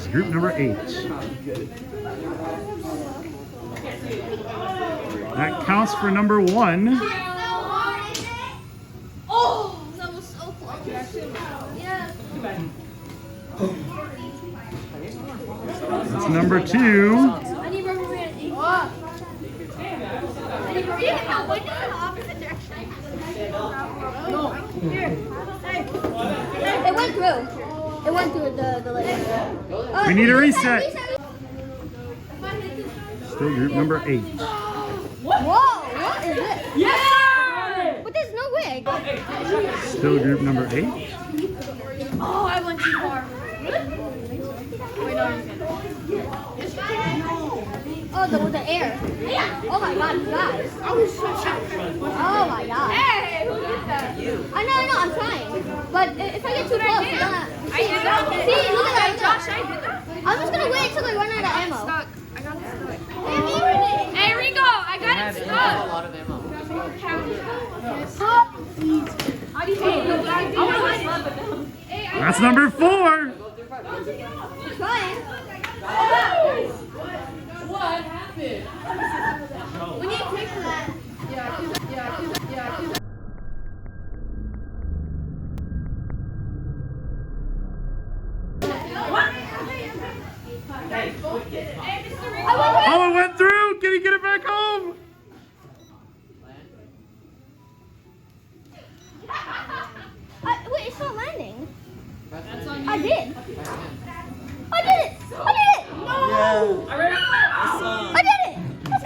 is group number 8. That counts for number 1. Oh, that was so close. Yeah. That's number 2. I need rubber band. I need rubber band. Went in the opposite direction. No. Here. It went through. It went through the leg. We need a reset. Still group number 8. Whoa, what is it? Yeah! But there's no wig. Still group number 8. Oh, I went too far. Wait, no, you can. Oh, the air. Oh my god, you guys. Oh my god. Hey, who did that? You. I know, I'm trying. But if I get too close, I'm gonna... I did that. See, look at that. Josh, I did that. I'm just gonna wait until I run out of ammo. I got it stuck. Hey, Rico, I got it stuck. A lot of ammo. That's number 4. Trying. What happened? We need to take that. Oh, it went through. Can he get it back home? Wait, it's not landing. That's on I did. you. I did it. No. I ran out.